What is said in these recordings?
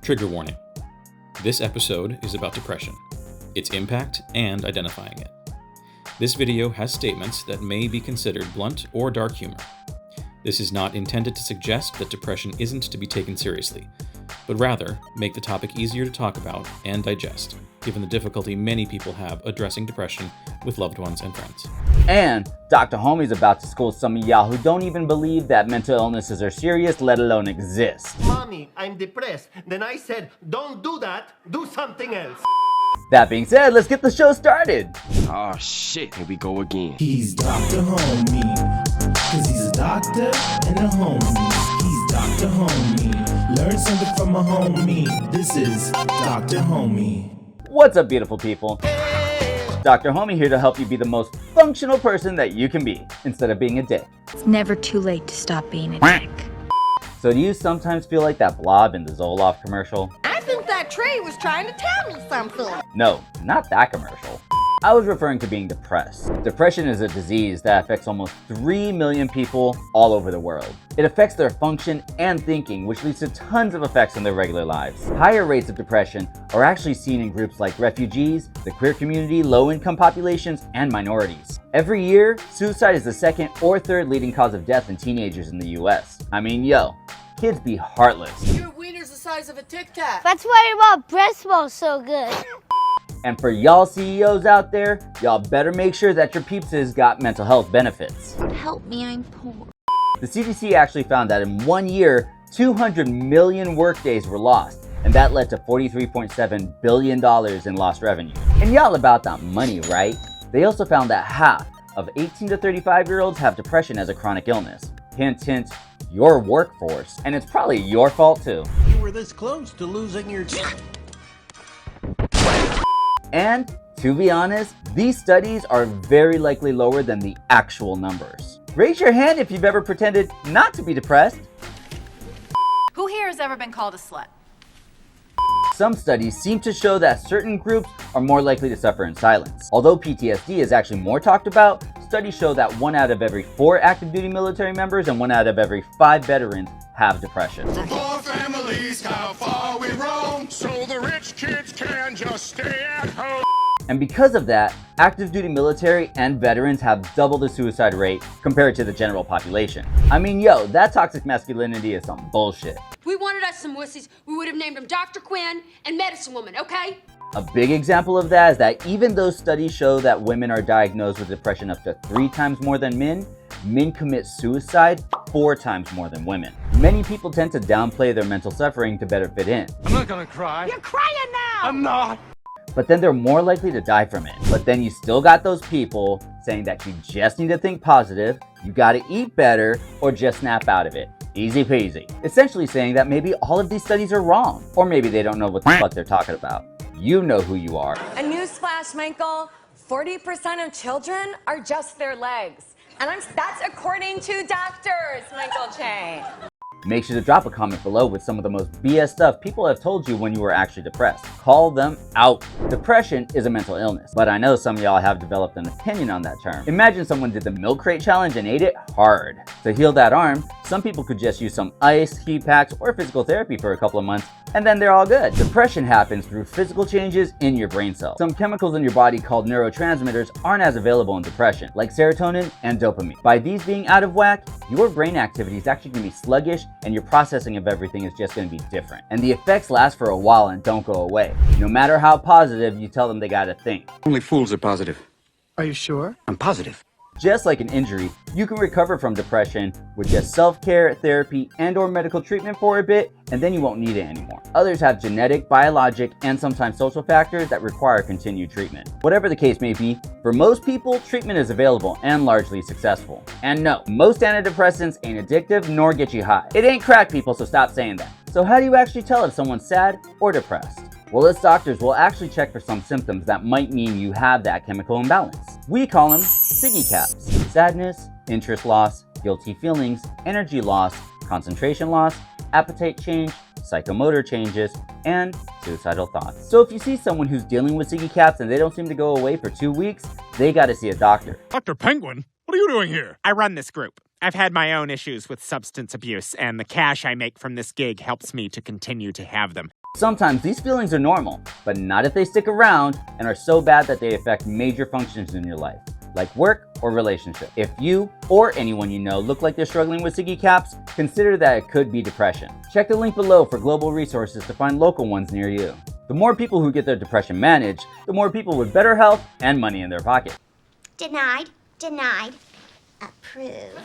Trigger warning. This episode is about depression, its impact, and identifying it. This video has statements that may be considered blunt or dark humor. This is not intended to suggest that depression isn't to be taken seriously, but rather make the topic easier to talk about and digest, given the difficulty many people have addressing depression with loved ones and friends. And Dr. Homie's about to school some of y'all who don't even believe that mental illnesses are serious, let alone exist. Mommy, I'm depressed. Then I said, don't do that, do something else. That being said, let's get the show started. Oh shit, here we go again. He's Dr. Homie, cause he's a doctor and a homie. He's Dr. Homie, learn something from a homie. This is Dr. Homie. What's up, beautiful people? Dr. Homie here to help you be the most functional person that you can be, instead of being a dick. It's never too late to stop being a dick. So do you sometimes feel like that blob in the Zoloft commercial? I think that tree was trying to tell me something. No, not that commercial. I was referring to being depressed. Depression is a disease that affects almost 3 million people all over the world. It affects their function and thinking, which leads to tons of effects in their regular lives. Higher rates of depression are actually seen in groups like refugees, the queer community, low-income populations, and minorities. Every year, suicide is the second or third leading cause of death in teenagers in the US. I mean, yo, kids be heartless. Your wiener's the size of a Tic Tac. That's why your breast smells so good. And for y'all CEOs out there, y'all better make sure that your peepses got mental health benefits. Help me, I'm poor. The CDC actually found that in 1 year, 200 million workdays were lost, and that led to $43.7 billion in lost revenue. And y'all about that money, right? They also found that half of 18 to 35-year-olds have depression as a chronic illness. Hint, hint, your workforce. And it's probably your fault too. You were this close to losing your... And to be honest, these studies are very likely lower than the actual numbers. Raise your hand if you've ever pretended not to be depressed. Who here has ever been called a slut? Some studies seem to show that certain groups are more likely to suffer in silence. Although PTSD is actually more talked about, studies show that 1 out of every 4 active duty military members and 1 out of every 5 veterans have depression. From poor families, how far we roam, so the rich kids can just stay at home. And because of that, active duty military and veterans have double the suicide rate compared to the general population. I mean, yo, that toxic masculinity is some bullshit. We wanted us some wussies. We would have named them Dr. Quinn and Medicine Woman, okay? A big example of that is that even though studies show that women are diagnosed with depression up to 3 times more than men commit suicide 4 times more than women. Many people tend to downplay their mental suffering to better fit in. I'm not gonna cry. You're crying now! I'm not. But then they're more likely to die from it. But then you still got those people saying that you just need to think positive, you gotta eat better, or just snap out of it. Easy peasy. Essentially saying that maybe all of these studies are wrong, or maybe they don't know what the fuck they're talking about. You know who you are. A newsflash, Michael, 40% of children are just their legs. And that's according to doctors, Michael Che. Make sure to drop a comment below with some of the most BS stuff people have told you when you were actually depressed. Call them out. Depression is a mental illness, but I know some of y'all have developed an opinion on that term. Imagine someone did the milk crate challenge and ate it hard. To heal that arm, some people could just use some ice, heat packs, or physical therapy for a couple of months, and then they're all good. Depression happens through physical changes in your brain cells. Some chemicals in your body called neurotransmitters aren't as available in depression, like serotonin and dopamine. By these being out of whack, your brain activity is actually going to be sluggish, and your processing of everything is just going to be different. And the effects last for a while and don't go away. No matter how positive you tell them they gotta think. Only fools are positive. Are you sure? I'm positive. Just like an injury, you can recover from depression with just self-care, therapy, and/or medical treatment for a bit, and then you won't need it anymore. Others have genetic, biologic, and sometimes social factors that require continued treatment. Whatever the case may be, for most people, treatment is available and largely successful. And no, most antidepressants ain't addictive nor get you high. It ain't crack, people, so stop saying that. So how do you actually tell if someone's sad or depressed? Well, as doctors, we'll actually check for some symptoms that might mean you have that chemical imbalance. We call them Siggy caps. Sadness, interest loss, guilty feelings, energy loss, concentration loss, appetite change, psychomotor changes, and suicidal thoughts. So if you see someone who's dealing with Siggy caps and they don't seem to go away for 2 weeks, they gotta see a doctor. Dr. Penguin, what are you doing here? I run this group. I've had my own issues with substance abuse, and the cash I make from this gig helps me to continue to have them. Sometimes these feelings are normal, but not if they stick around and are so bad that they affect major functions in your life, like work or relationship. If you or anyone you know look like they're struggling with sticky caps, consider that it could be depression. Check the link below for global resources to find local ones near you. The more people who get their depression managed, the more people with better health and money in their pocket. Denied, denied, approved.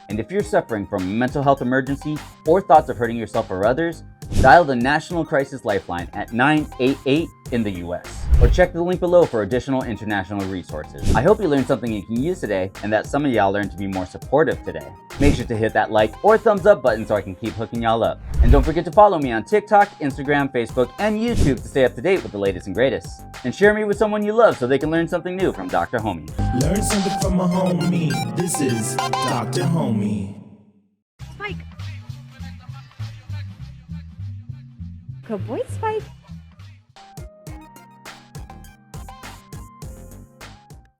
And if you're suffering from a mental health emergency or thoughts of hurting yourself or others, dial the National Crisis Lifeline at 988 in the US. Or check the link below for additional international resources. I hope you learned something you can use today and that some of y'all learned to be more supportive today. Make sure to hit that like or thumbs up button so I can keep hooking y'all up. And don't forget to follow me on TikTok, Instagram, Facebook, and YouTube to stay up to date with the latest and greatest. And share me with someone you love so they can learn something new from Dr. Homie. Learn something from a homie. This is Dr. Homie. Spike. Good boy, Spike.